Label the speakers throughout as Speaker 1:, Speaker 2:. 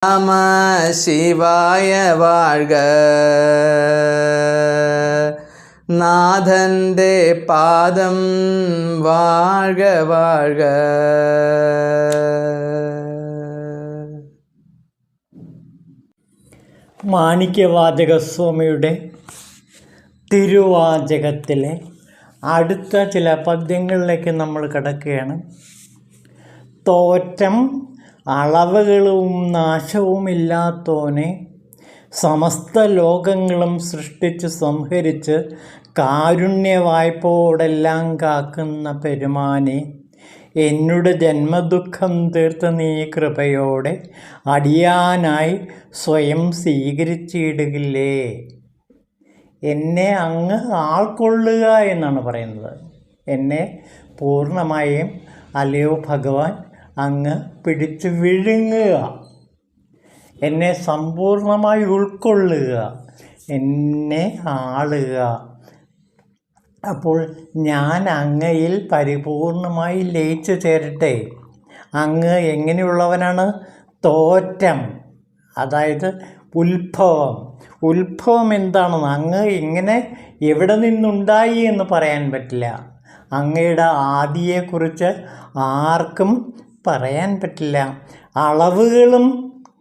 Speaker 1: நம சிவாய வாழ்க. നാഥൻ്റെ പാദം വാഴ്ക വാഴ്ക.
Speaker 2: മാണിക്യവാചകസ്വാമിയുടെ തിരുവാചകത്തിലെ അടുത്ത ചില പദ്യങ്ങളിലേക്ക് നമ്മൾ കടക്കുകയാണ്. തോറ്റം അളവുകളും നാശവുമില്ലാത്തോനെ, സമസ്ത ലോകങ്ങളും സൃഷ്ടിച്ച് സംഹരിച്ച് കാരുണ്യവായ്പോടെല്ലാം കാക്കുന്ന പെരുമാനെ, എന്നുടെ ജന്മദുഃഖം തീർത്ത് നീ കൃപയോടെ അടിയാനായി സ്വയം സ്വീകരിച്ചിടുകില്ലേ. എന്നെ അങ്ങ് ആൾക്കൊള്ളുക എന്നാണ് പറയുന്നത്. എന്നെ പൂർണ്ണമായും അല്ലയോ ഭഗവാൻ അങ്ങ് പിടിച്ച് വിഴുങ്ങുക, എന്നെ സമ്പൂർണമായി ഉൾക്കൊള്ളുക, എന്നെ ആളുക. അപ്പോൾ ഞാൻ അങ്ങയിൽ പരിപൂർണമായി ലയിച്ചു ചേരട്ടെ. അങ്ങ് എങ്ങനെയുള്ളവനാണ്? തോറ്റം, അതായത് ഉത്ഭവം എന്താണെന്ന് അങ്ങ് ഇങ്ങനെ എവിടെ നിന്നുണ്ടായി എന്ന് പറയാൻ പറ്റില്ല. അങ്ങയുടെ ആദിയെക്കുറിച്ച് ആർക്കും പറയാൻ പറ്റില്ല. അളവുകളും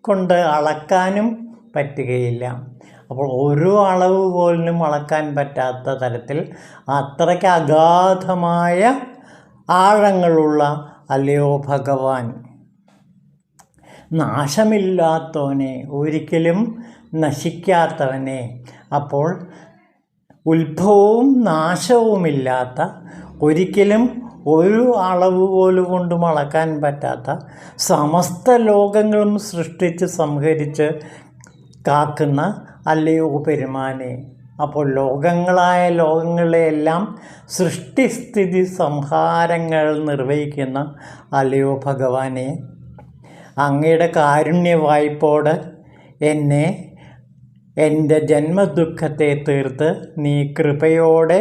Speaker 2: കൊണ്ട് അളക്കാനും പറ്റുകയില്ല. അപ്പോൾ ഓരോ അളവ് പോലും അളക്കാൻ പറ്റാത്ത തരത്തിൽ അത്രയ്ക്ക് അഗാധമായ ആഴങ്ങളുള്ള അല്ലയോ ഭഗവാൻ, നാശമില്ലാത്തവനെ, ഒരിക്കലും നശിക്കാത്തവനെ. അപ്പോൾ ഉത്ഭവവും നാശവുമില്ലാത്ത, ഒരിക്കലും ഒരു അളവ് പോലും കൊണ്ടും അളക്കാൻ പറ്റാത്ത, സമസ്ത ലോകങ്ങളും സൃഷ്ടിച്ച് സംഹരിച്ച് കാക്കുന്ന അല്ലയോ പെരുമാനെ. അപ്പോൾ ലോകങ്ങളെയെല്ലാം സൃഷ്ടിസ്ഥിതി സംഹാരങ്ങൾ നിർവഹിക്കുന്ന അല്ലയോ ഭഗവാനെ, അങ്ങയുടെ കാരുണ്യ വായ്പോട് എന്നെ, എൻ്റെ ജന്മദുഃഖത്തെ തീർത്ത് നീ കൃപയോടെ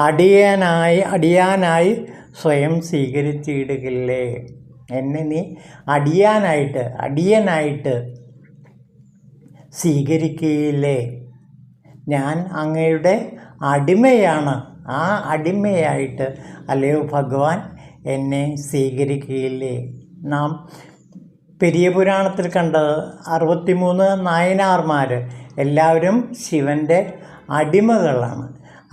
Speaker 2: അടിയാനായി സ്വയം സ്വീകരിച്ചിടുകില്ലേ. എന്നെ നീ അടിയനായിട്ട് സ്വീകരിക്കുകയില്ലേ. ഞാൻ അങ്ങയുടെ അടിമയാണ്. ആ അടിമയായിട്ട് അല്ലയോ ഭഗവാൻ എന്നെ സ്വീകരിക്കുകയില്ലേ. നാം പെരിയ പുരാണത്തിൽ കണ്ടത് 63 നായനാർമാർ എല്ലാവരും ശിവൻ്റെ അടിമകളാണ്.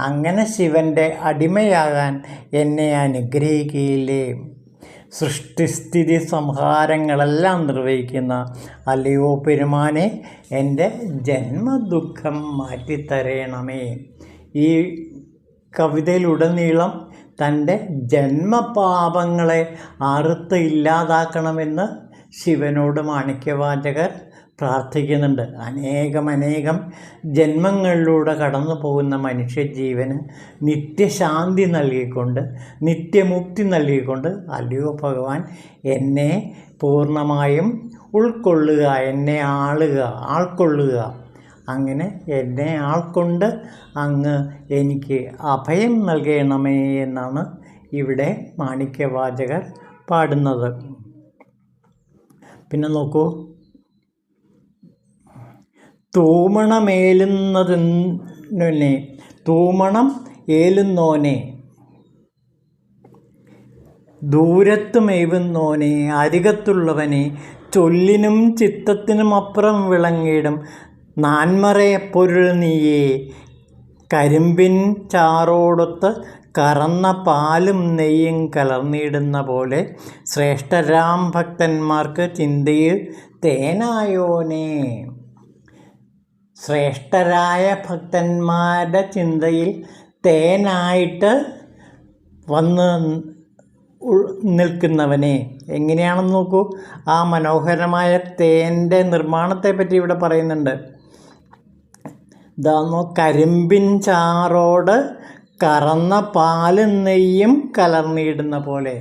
Speaker 2: അങ്ങനെ ശിവൻ്റെ അടിമയാകാൻ എന്നെ അനുഗ്രഹിക്കുകയില്ലേ. സൃഷ്ടിസ്ഥിതി സംഹാരങ്ങളെല്ലാം നിർവഹിക്കുന്ന അല്ലയോ പെരുമാനെ, എൻ്റെ ജന്മദുഃഖം മാറ്റിത്തരയണമേ. ഈ കവിതയിലുടനീളം തൻ്റെ ജന്മപാപങ്ങളെ അറുത്ത് ഇല്ലാതാക്കണമെന്ന് ശിവനോട് മാണിക്യവാചകർ പ്രാർത്ഥിക്കുന്നുണ്ട്. അനേകം ജന്മങ്ങളിലൂടെ കടന്നു പോകുന്ന മനുഷ്യജീവന് നിത്യശാന്തി നൽകിക്കൊണ്ട്, നിത്യമുക്തി നൽകിക്കൊണ്ട് അല്ലയോ ഭഗവാൻ എന്നെ പൂർണ്ണമായും ഉൾക്കൊള്ളുക, എന്നെ ആൾക്കൊള്ളുക. അങ്ങനെ എന്നെ ആൾക്കൊണ്ട് അങ്ങ് എനിക്ക് അഭയം നൽകണമേ എന്നാണ് ഇവിടെ മാണിക്യവാചകർ പാടുന്നത്. പിന്നെ നോക്കൂ, തൂമണം ഏലുന്നോനെ, ദൂരത്ത് മേവുന്നോനെ, അരികത്തുള്ളവനെ, ചൊല്ലിനും ചിത്തത്തിനും അപ്പുറം വിളങ്ങിയിടും നാൻമറയെ പൊരുൾ നീയേ. കരിമ്പിൻ ചാറോടൊത്ത് കറന്ന പാലും നെയ്യും കലർന്നിടുന്ന പോലെ ശ്രേഷ്ഠരാം ഭക്തന്മാർക്ക് ചിന്തയിൽ തേനായോനെ. ശ്രേഷ്ഠരായ ഭക്തന്മാരുടെ ചിന്തയിൽ തേനായിട്ട് വന്ന് നിൽക്കുന്നവനെ. എങ്ങനെയാണെന്ന് നോക്കൂ, ആ മനോഹരമായ തേൻ്റെ നിർമ്മാണത്തെ പറ്റി ഇവിടെ പറയുന്നുണ്ട്. ഇതാണോ, കരിമ്പിൻ ചാറോട് കറന്ന പാലും നെയ്യും കലർന്നിടുന്ന പോലെ.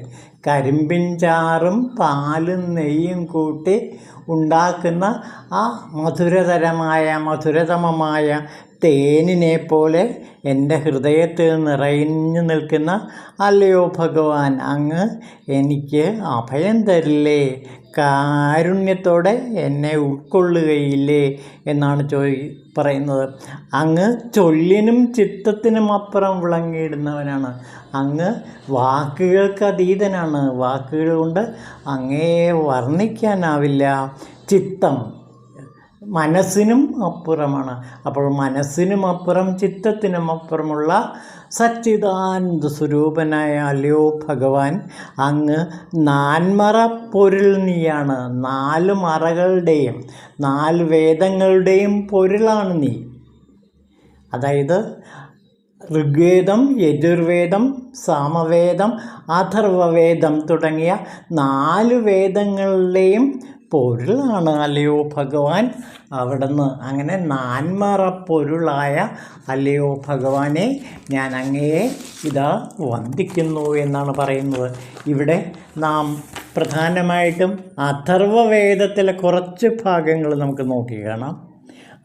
Speaker 2: കരിമ്പിൻ ചാറും പാലും നെയ്യും കൂട്ടി ഉണ്ടാക്കുന്ന ആ മധുരതമമായ തേനിനെ പോലെ എൻ്റെ ഹൃദയത്തിൽ നിറഞ്ഞു നിൽക്കുന്ന അല്ലയോ ഭഗവാൻ, അങ്ങ് എനിക്ക് അഭയം തരില്ലേ, കാരുണ്യത്തോടെ എന്നെ ഉൾക്കൊള്ളുകയില്ലേ എന്നാണ് പറയുന്നത്. അങ്ങ് ചൊല്ലിനും ചിത്തത്തിനും അപ്പുറം വിളങ്ങിയിടുന്നവനാണ്. അങ്ങ് വാക്കുകൾക്ക് അതീതനാണ്. വാക്കുകൾ കൊണ്ട് അങ്ങയെ വർണ്ണിക്കാനാവില്ല. ചിത്തം മനസ്സിനും അപ്പുറമാണ്. അപ്പോൾ മനസ്സിനും അപ്പുറം ചിത്തത്തിനും അപ്പുറമുള്ള സച്ചിദാനന്ദ സ്വരൂപനായ അല്ലയോ ഭഗവാൻ, അങ്ങ് നാൻമറ പൊരുൾ നീയാണ്. 4 മറകളുടെയും 4 വേദങ്ങളുടെയും പൊരുളാണ് നീ. അതായത് ഋഗ്വേദം, യജുർവേദം, സാമവേദം, അഥർവവേദം തുടങ്ങിയ 4 വേദങ്ങളുടെയും പൊരുളാണ് അല്ലയോ ഭഗവാൻ അവിടുന്ന്. അങ്ങനെ നാൻമറ പൊരുളായ അല്ലയോ ഭഗവാനെ, ഞാൻ അങ്ങയെ ഇതാ വന്ദിക്കുന്നു എന്നാണ് പറയുന്നത്. ഇവിടെ നാം പ്രധാനമായിട്ടും അഥർവവേദത്തിലെ കുറച്ച് ഭാഗങ്ങൾ നമുക്ക് നോക്കി കാണാം.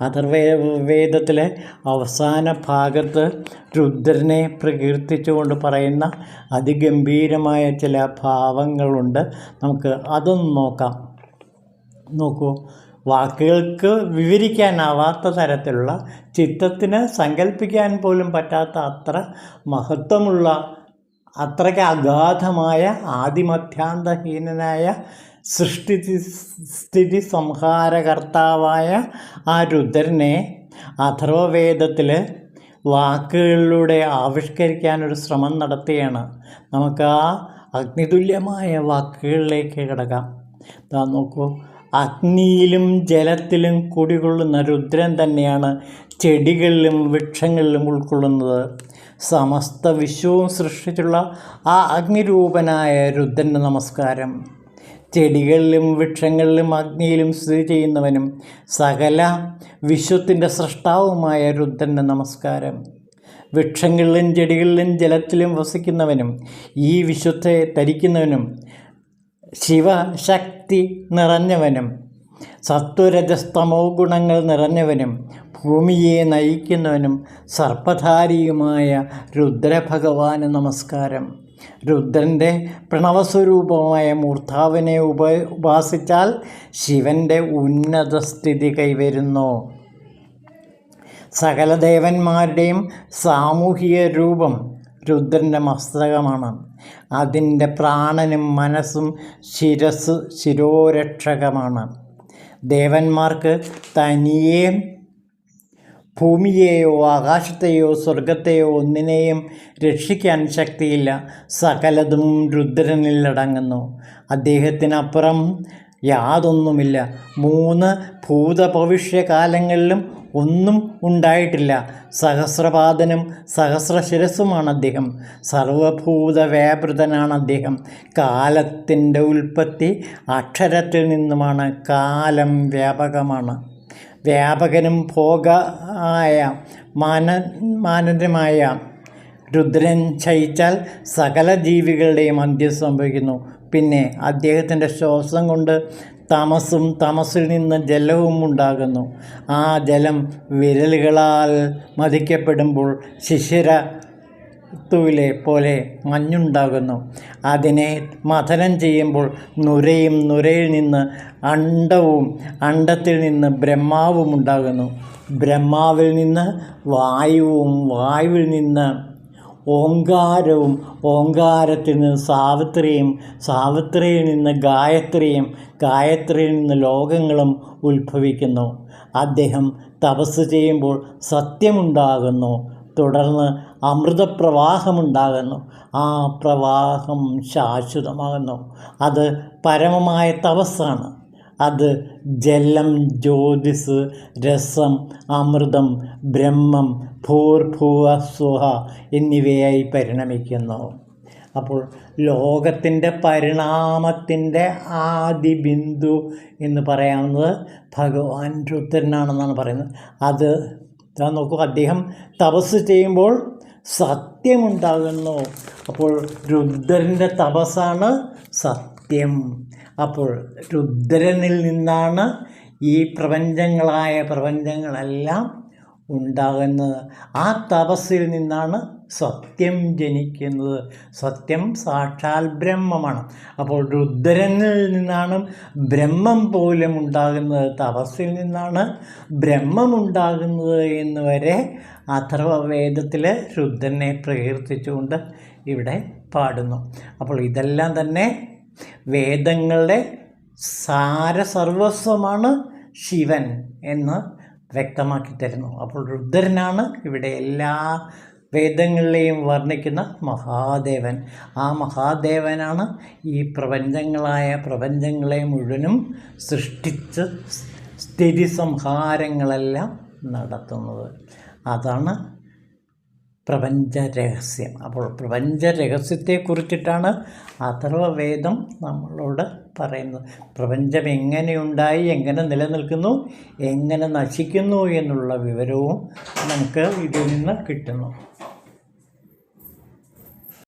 Speaker 2: അഥർവവേദത്തിലെ അവസാന ഭാഗത്ത് രുദ്രനെ പ്രകീർത്തിച്ചുകൊണ്ട് പറയുന്ന അതിഗംഭീരമായ ചില ഭാവങ്ങളുണ്ട്. നമുക്ക് അതൊന്ന് നോക്കാം. നോക്കൂ, വാക്കുകൾക്ക് വിവരിക്കാനാവാത്ത തരത്തിലുള്ള, ചിത്തത്തിന് സങ്കല്പിക്കാൻ പോലും പറ്റാത്ത അത്ര മഹത്വമുള്ള, അത്രയ്ക്ക് അഗാധമായ, ആദിമധ്യാന്തഹീനനായ, സ്ഥിതി സംഹാരകർത്താവായ ആ രുദ്രനെ അഥർവവേദത്തിൽ വാക്കുകളിലൂടെ ആവിഷ്കരിക്കാനൊരു ശ്രമം നടത്തുകയാണ്. നമുക്ക് ആ അഗ്നിതുല്യമായ വാക്കുകളിലേക്ക് കിടക്കാം. നോക്കൂ, അഗ്നിയിലും ജലത്തിലും കുടികൊള്ളുന്ന രുദ്രൻ തന്നെയാണ് ചെടികളിലും വൃക്ഷങ്ങളിലും ഉൾക്കൊള്ളുന്നത്. സമസ്ത വിശ്വവും സൃഷ്ടിച്ചുള്ള ആ അഗ്നിരൂപനായ രുദ്രന് നമസ്കാരം. ചെടികളിലും വൃക്ഷങ്ങളിലും അഗ്നിയിലും സ്ഥിതി ചെയ്യുന്നവനും സകല വിശ്വത്തിൻ്റെ സൃഷ്ടാവുമായ രുദ്രന് നമസ്കാരം. വൃക്ഷങ്ങളിലും ചെടികളിലും ജലത്തിലും വസിക്കുന്നവനും ഈ വിശ്വത്തെ ധരിക്കുന്നവനും ശിവശക്തി നിറഞ്ഞവനും സത്വരജസ്തമോ ഗുണങ്ങൾ നിറഞ്ഞവനും ഭൂമിയെ നയിക്കുന്നവനും സർപ്പധാരിയുമായ രുദ്രഭഗവാന് നമസ്കാരം. രുദ്രൻ്റെ പ്രണവസ്വരൂപമായ മൂർധാവിനെ ഉപാസിച്ചാൽ ശിവൻ്റെ ഉന്നത സ്ഥിതി കൈവരുന്നു. സകല ദേവന്മാരുടെയും സാമൂഹിക രൂപം രുദ്രൻ്റെ മസ്തകമാണ്. അതിൻ്റെ പ്രാണനും മനസ്സും ശിരോരക്ഷകമാണ്. ദേവന്മാർക്ക് തനിയെ ഭൂമിയെയോ ആകാശത്തെയോ സ്വർഗത്തെയോ ഒന്നിനെയും രക്ഷിക്കാൻ ശക്തിയില്ല. സകലതും രുദ്രനിൽ അടങ്ങുന്നു. അദ്ദേഹത്തിനപ്പുറം യാതൊന്നുമില്ല. 3 ഭൂതഭവിഷ്യകാലങ്ങളിലും ഒന്നും ഉണ്ടായിട്ടില്ല. സഹസ്രപാദനും സഹസ്രശിരസ്സുമാണ് അദ്ദേഹം. സർവഭൂത വ്യാപൃതനാണ് അദ്ദേഹം. കാലത്തിൻ്റെ ഉൽപ്പത്തി അക്ഷരത്തിൽ നിന്നുമാണ്. കാലം വ്യാപകമാണ്. വ്യാപകനും ഭോഗായ മാനന്യമായ രുദ്രൻ ക്ഷയിച്ചാൽ സകല ജീവികളുടെയും അന്ത്യം സംഭവിക്കുന്നു. പിന്നെ അദ്ദേഹത്തിൻ്റെ ശ്വാസം കൊണ്ട് തമസിൽ നിന്ന് ജലവും ഉണ്ടാകുന്നു. ആ ജലം വിരലുകളാൽ മതിക്കപ്പെടുമ്പോൾ ശിശിരത്തുവിലെ പോലെ മഞ്ഞുണ്ടാകുന്നു. അതിനെ മഥനം ചെയ്യുമ്പോൾ നുരയും, നുരയിൽ നിന്ന് അണ്ഡവും, അണ്ഡത്തിൽ നിന്ന് ബ്രഹ്മാവും ഉണ്ടാകുന്നു. ബ്രഹ്മാവിൽ നിന്ന് വായുവും, വായുവിൽ നിന്ന് ഓങ്കാരവും, ഓങ്കാരത്തിൽ നിന്ന് സാവിത്രിയും, സാവിത്രിയിൽ നിന്ന് ഗായത്രിയും, ഗായത്രിയിൽ നിന്ന് ലോകങ്ങളും ഉത്ഭവിക്കുന്നു. അദ്ദേഹം തപസ് ചെയ്യുമ്പോൾ സത്യമുണ്ടാകുന്നു. തുടർന്ന് അമൃതപ്രവാഹമുണ്ടാകുന്നു. ആ പ്രവാഹം ശാശ്വതമാകുന്നു. അത് പരമമായ തപസ്സാണ്. അത് ജലം, ജ്യോതിസ്, രസം, അമൃതം, ബ്രഹ്മം, ഭൂർഭുവ സ്വഹ എന്നിവയായി പരിണമിക്കുന്നു. അപ്പോൾ ലോകത്തിൻ്റെ പരിണാമത്തിൻ്റെ ആദി ബിന്ദു എന്ന് പറയാവുന്നത് ഭഗവാൻ രുദ്രനാണെന്നാണ് പറയുന്നത്. അത് നോക്കൂ, അദ്ദേഹം തപസ് ചെയ്യുമ്പോൾ സത്യമുണ്ടാകുന്നു. അപ്പോൾ രുദ്രൻ്റെ തപസ്സാണ് സത്യം. അപ്പോൾ രുദ്രനിൽ നിന്നാണ് ഈ പ്രപഞ്ചങ്ങളെല്ലാം ഉണ്ടാകുന്നത്. ആ തപസ്സിൽ നിന്നാണ് സത്യം ജനിക്കുന്നത്. സത്യം സാക്ഷാൽ ബ്രഹ്മമാണ്. അപ്പോൾ രുദ്രനിൽ നിന്നാണ് ബ്രഹ്മം പോലും ഉണ്ടാകുന്നത്, തപസ്സിൽ നിന്നാണ് ബ്രഹ്മം ഉണ്ടാകുന്നത് എന്ന് വരെ അഥർവവേദത്തിൽ രുദ്രനെ പ്രകീർത്തിച്ചുകൊണ്ട് ഇവിടെ പാടുന്നു. അപ്പോൾ ഇതെല്ലാം തന്നെ വേദങ്ങളുടെ സാരസർവസ്വമാണ് ശിവൻ എന്ന് വ്യക്തമാക്കി തരുന്നു. അപ്പോൾ രുദ്രനാണ് ഇവിടെ എല്ലാ വേദങ്ങളിലെയും വർണ്ണിക്കുന്ന മഹാദേവൻ. ആ മഹാദേവനാണ് ഈ പ്രപഞ്ചങ്ങളെ മുഴുവനും സൃഷ്ടിച്ച് സ്ഥിതി സംഹാരങ്ങളെല്ലാം നടത്തുന്നത്. അതാണ് പ്രപഞ്ചരഹസ്യം. അപ്പോൾ പ്രപഞ്ചരഹസ്യത്തെക്കുറിച്ചിട്ടാണ് അഥർവവേദം നമ്മളോട് പറയുന്നത്. പ്രപഞ്ചം എങ്ങനെയുണ്ടായി, എങ്ങനെ നിലനിൽക്കുന്നു, എങ്ങനെ നശിക്കുന്നു എന്നുള്ള വിവരവും നമുക്ക് ഇതിൽ നിന്ന് കിട്ടുന്നു.